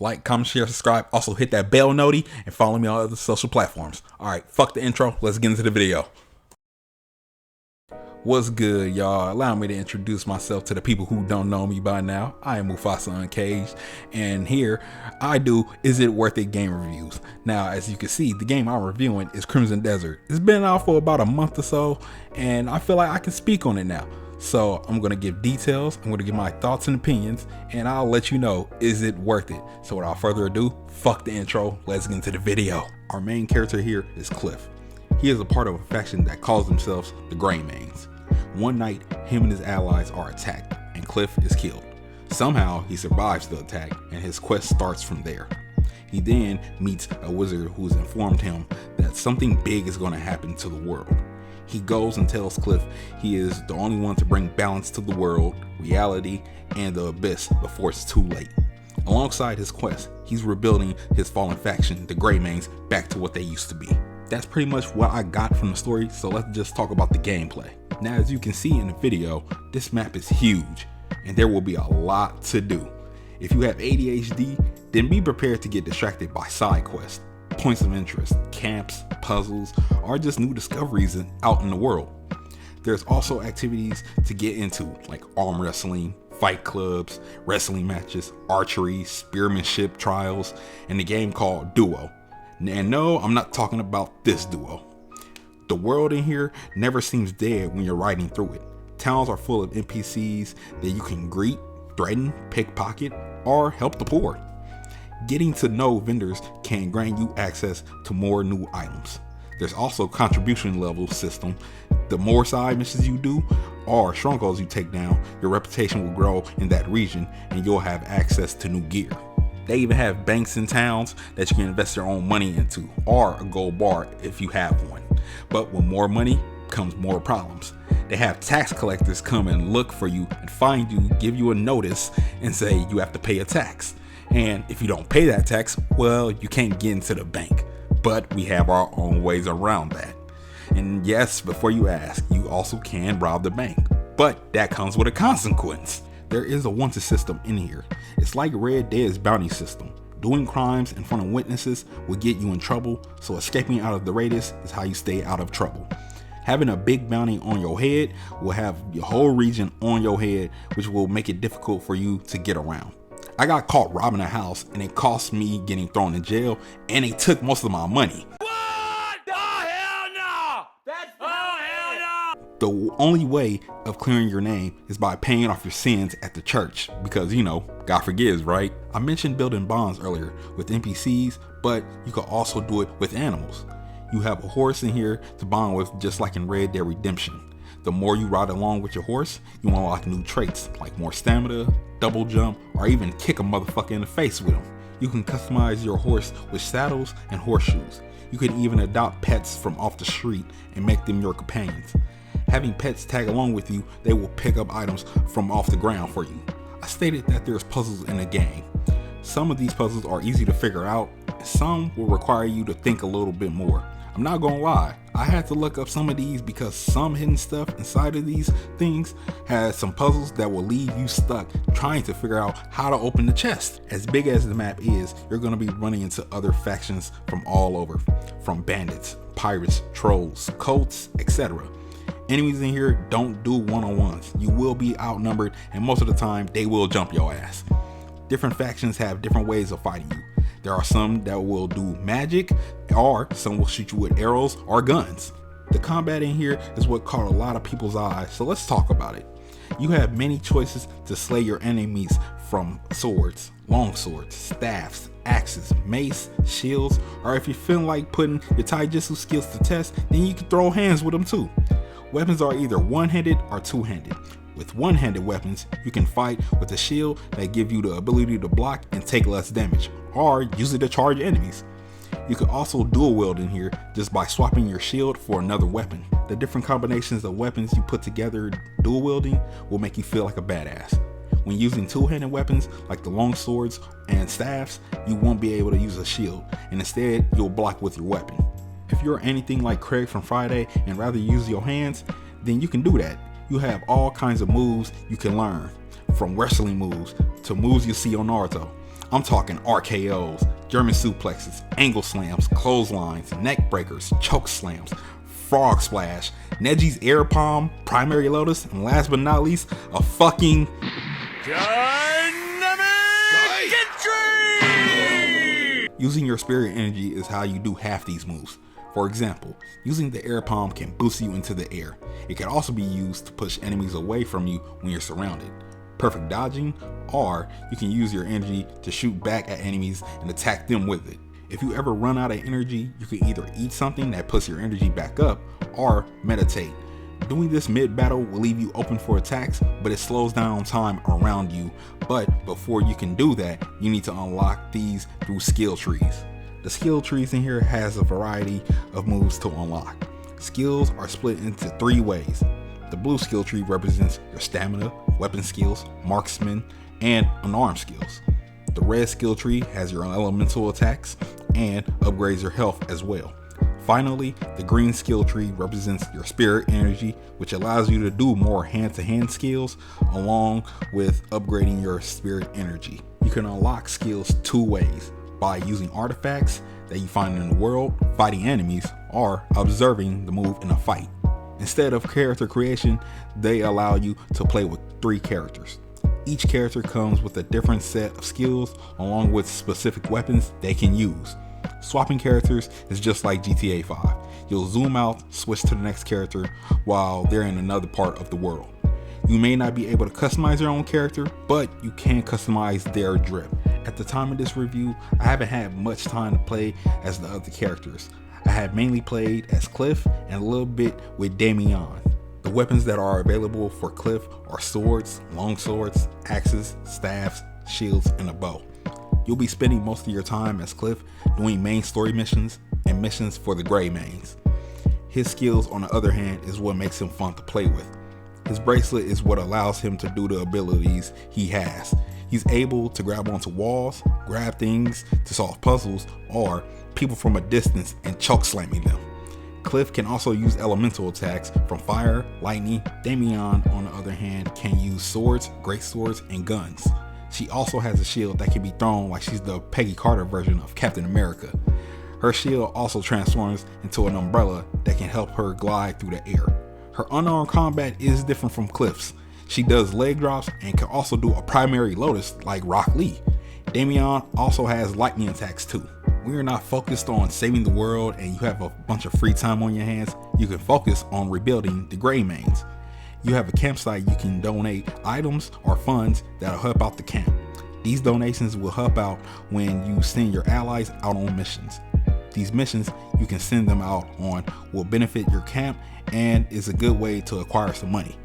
Like, comment, share, subscribe. Also hit that bell noti and follow me on other social platforms. Alright, fuck the intro. Let's get into the video. What's good, y'all? Allow me to introduce myself to the people who don't know me by now. I am Mufasa Uncaged, and here I do Is It Worth It game reviews. Now, as you can see, the game I'm reviewing is Crimson Desert. It's been out for about a month or so, and I feel like I can speak on it now. So I'm going to give details, I'm going to give my thoughts and opinions, and I'll let you know, is it worth it? So without further ado, fuck the intro, let's get into the video. Our main character here is Cliff. He is a part of a faction that calls themselves the Greymanes. One night, him and his allies are attacked, and Cliff is killed. Somehow, he survives the attack, and his quest starts from there. He then meets a wizard who has informed him that something big is going to happen to the world. He goes and tells Cliff he is the only one to bring balance to the world, reality, and the abyss before it's too late. Alongside his quest, he's rebuilding his fallen faction, the Greymanes, back to what they used to be. That's pretty much what I got from the story, so let's just talk about the gameplay. Now, as you can see in the video, this map is huge, and there will be a lot to do. If you have ADHD, then be prepared to get distracted by side quests, points of interest, camps, puzzles, or just new discoveries out in the world. There's also activities to get into, like arm wrestling, fight clubs, wrestling matches, archery, spearmanship trials, and a game called Duo. And no, I'm not talking about this Duo. The world in here never seems dead when you're riding through it. Towns are full of NPCs that you can greet, threaten, pickpocket, or help the poor. Getting to know vendors can grant you access to more new items. There's also a contribution level system. The more side missions you do or strongholds you take down, your reputation will grow in that region and you'll have access to new gear. They even have banks in towns that you can invest your own money into, or a gold bar if you have one. But with more money comes more problems. They have tax collectors come and look for you and find you, give you a notice, and say you have to pay a tax. And if you don't pay that tax, well, you can't get into the bank. But we have our own ways around that. And yes, before you ask, you also can rob the bank. But that comes with a consequence. There is a wanted system in here. It's like Red Dead's bounty system. Doing crimes in front of witnesses will get you in trouble, so escaping out of the radius is how you stay out of trouble. Having a big bounty on your head will have your whole region on your head, which will make it difficult for you to get around. I got caught robbing a house and it cost me getting thrown in jail, and they took most of my money. The only way of clearing your name is by paying off your sins at the church, because you know, God forgives, right? I mentioned building bonds earlier with NPCs, but you can also do it with animals. You have a horse in here to bond with, just like in Red Dead Redemption. The more you ride along with your horse, you unlock new traits like more stamina, double jump, or even kick a motherfucker in the face with him. You can customize your horse with saddles and horseshoes. You can even adopt pets from off the street and make them your companions. Having pets tag along with you, they will pick up items from off the ground for you. I stated that there's puzzles in the game. Some of these puzzles are easy to figure out, and some will require you to think a little bit more. I'm not gonna lie, I had to look up some of these because some hidden stuff inside of these things has some puzzles that will leave you stuck trying to figure out how to open the chest. As big as the map is, you're gonna be running into other factions from all over, from bandits, pirates, trolls, cults, etc. Enemies in here don't do one-on-ones. You will be outnumbered, and most of the time they will jump your ass. Different factions have different ways of fighting you. There are some that will do magic, or some will shoot you with arrows or guns. The combat in here is what caught a lot of people's eyes, so let's talk about it. You have many choices to slay your enemies, from swords, long swords, staffs, axes, mace, shields, or if you're feeling like putting your taijutsu skills to test, then you can throw hands with them too. Weapons are either one-handed or two-handed. With one-handed weapons, you can fight with a shield that give you the ability to block and take less damage, or use it to charge enemies. You can also dual wield in here just by swapping your shield for another weapon. The different combinations of weapons you put together dual wielding will make you feel like a badass. When using two-handed weapons like the long swords and staffs, you won't be able to use a shield, and instead you'll block with your weapon. If you're anything like Craig from Friday and rather use your hands, then you can do that. You have all kinds of moves you can learn, from wrestling moves to moves you see on Naruto. I'm talking RKOs, German suplexes, angle slams, clotheslines, neck breakers, choke slams, frog splash, Neji's air palm, primary lotus, and last but not least, a fucking dynamic entry! Using your spirit energy is how you do half these moves. For example, using the air palm can boost you into the air. It can also be used to push enemies away from you when you're surrounded. Perfect dodging, or you can use your energy to shoot back at enemies and attack them with it. If you ever run out of energy, you can either eat something that puts your energy back up or meditate. Doing this mid-battle will leave you open for attacks, but it slows down time around you. But before you can do that, you need to unlock these through skill trees. The skill trees in here has a variety of moves to unlock. Skills are split into 3 ways. The blue skill tree represents your stamina, weapon skills, marksman, and unarmed skills. The red skill tree has your elemental attacks and upgrades your health as well. Finally, the green skill tree represents your spirit energy, which allows you to do more hand-to-hand skills along with upgrading your spirit energy. You can unlock skills 2 ways: by using artifacts that you find in the world, fighting enemies, or observing the move in a fight. Instead of character creation, they allow you to play with 3 characters. Each character comes with a different set of skills along with specific weapons they can use. Swapping characters is just like GTA 5. You'll zoom out, switch to the next character while they're in another part of the world. You may not be able to customize your own character, but you can customize their drip. At the time of this review, I haven't had much time to play as the other characters. I have mainly played as Cliff and a little bit with Damien. The weapons that are available for Cliff are swords, long swords, axes, staffs, shields, and a bow. You'll be spending most of your time as Cliff doing main story missions and missions for the gray mains. His skills, on the other hand, is what makes him fun to play with. His bracelet is what allows him to do the abilities he has. He's able to grab onto walls, grab things to solve puzzles, or people from a distance and choke slamming them. Cliff can also use elemental attacks from fire, lightning. Damien, on the other hand, can use swords, great swords, and guns. She also has a shield that can be thrown like she's the Peggy Carter version of Captain America. Her shield also transforms into an umbrella that can help her glide through the air. Her unarmed combat is different from Cliff's. She does leg drops and can also do a primary lotus like Rock Lee. Damien also has lightning attacks too. When you're not focused on saving the world and you have a bunch of free time on your hands, you can focus on rebuilding the gray mains. You have a campsite, you can donate items or funds that'll help out the camp. These donations will help out when you send your allies out on missions. These missions you can send them out on will benefit your camp and is a good way to acquire some money.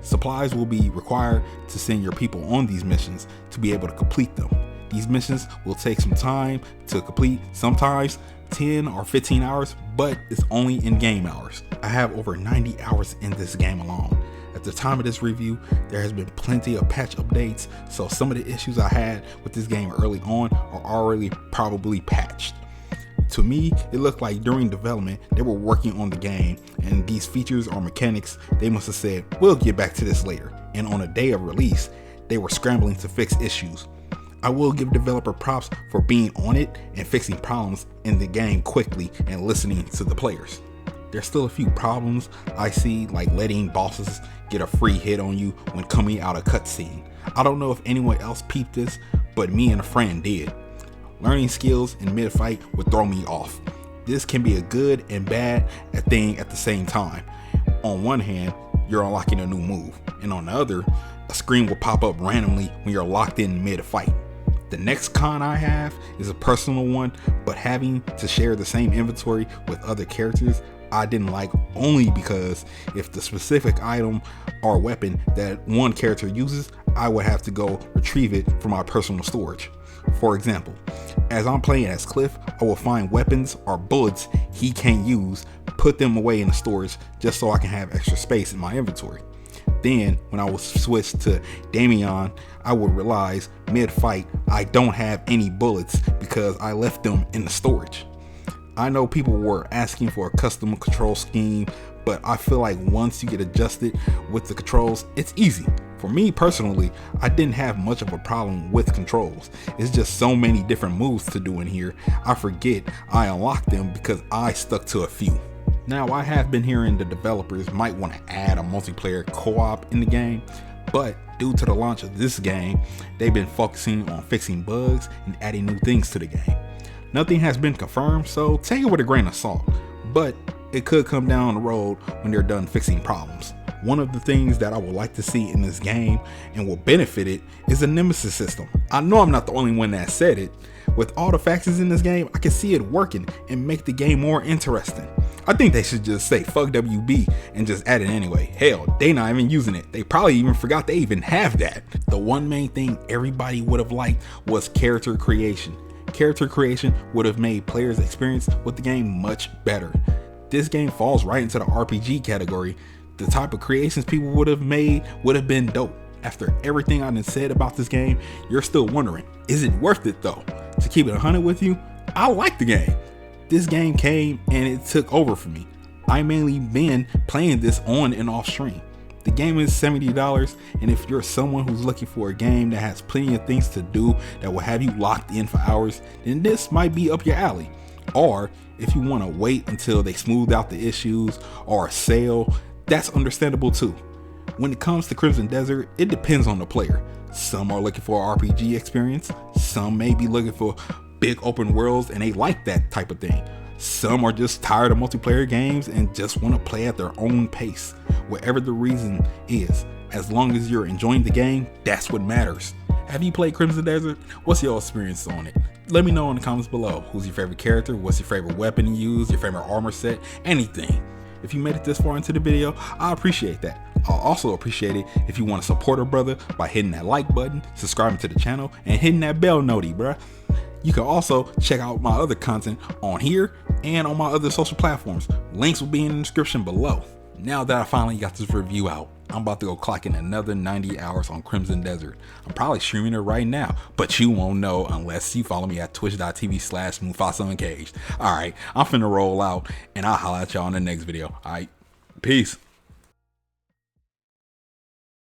Supplies will be required to send your people on these missions to be able to complete them. These missions will take some time to complete, sometimes 10 or 15 hours, but it's only in game hours. I have over 90 hours in this game alone. At the time of this review, there has been plenty of patch updates, so some of the issues I had with this game early on are already probably patched. To me, it looked like during development, they were working on the game, and these features or mechanics, they must have said, we'll get back to this later. And on the day of release, they were scrambling to fix issues. I will give developer props for being on it and fixing problems in the game quickly and listening to the players. There's still a few problems I see, like letting bosses get a free hit on you when coming out of cutscene. I don't know if anyone else peeped this, but me and a friend did. Learning skills in mid-fight would throw me off. This can be a good and bad thing at the same time. On one hand, you're unlocking a new move, and on the other, a screen will pop up randomly when you're locked in mid-fight. The next con I have is a personal one, but having to share the same inventory with other characters I didn't like, only because if the specific item or weapon that one character uses, I would have to go retrieve it from my personal storage. For example, as I'm playing as Cliff, I will find weapons or bullets he can't use, put them away in the storage just so I can have extra space in my inventory. Then when I was switched to Damien, I would realize mid-fight I don't have any bullets because I left them in the storage. I know people were asking for a custom control scheme, but I feel like once you get adjusted with the controls, it's easy. For me personally, I didn't have much of a problem with controls. It's just so many different moves to do in here, I forget I unlocked them because I stuck to a few. Now, I have been hearing the developers might want to add a multiplayer co-op in the game, but due to the launch of this game, they've been focusing on fixing bugs and adding new things to the game. Nothing has been confirmed, so take it with a grain of salt, but it could come down the road when they're done fixing problems. One of the things that I would like to see in this game and will benefit it is a nemesis system. I know I'm not the only one that said it. With all the factions in this game, I can see it working and make the game more interesting. I think they should just say fuck WB and just add it anyway. Hell, they not even using it. They probably even forgot they even have that. The one main thing everybody would have liked was character creation. Character creation would have made players' experience with the game much better. This game falls right into the RPG category. The type of creations people would have made would have been dope. After everything I done said about this game, you're still wondering, is it worth it though? To keep it 100 with you, I like the game. This game came and it took over for me. I mainly been playing this on and off stream. The game is $70, and if you're someone who's looking for a game that has plenty of things to do that will have you locked in for hours, then this might be up your alley. Or if you want to wait until they smooth out the issues or a sale, that's understandable too. When it comes to Crimson Desert, it depends on the player. Some are looking for an RPG experience, some may be looking for big open worlds and they like that type of thing. Some are just tired of multiplayer games and just want to play at their own pace. Whatever the reason is, as long as you're enjoying the game, that's what matters. Have you played Crimson Desert? What's your experience on it? Let me know in the comments below. Who's your favorite character? What's your favorite weapon to use? Your favorite armor set? Anything. If you made it this far into the video, I appreciate that. I'll also appreciate it if you want to support a brother by hitting that like button, subscribing to the channel, and hitting that bell noti, bruh. You can also check out my other content on here and on my other social platforms. Links will be in the description below. Now that I finally got this review out, I'm about to go clock in another 90 hours on Crimson Desert. I'm probably streaming it right now, but you won't know unless you follow me at twitch.tv/Mufasa Uncaged. Alright, I'm finna roll out and I'll holla at y'all in the next video. Alright, peace.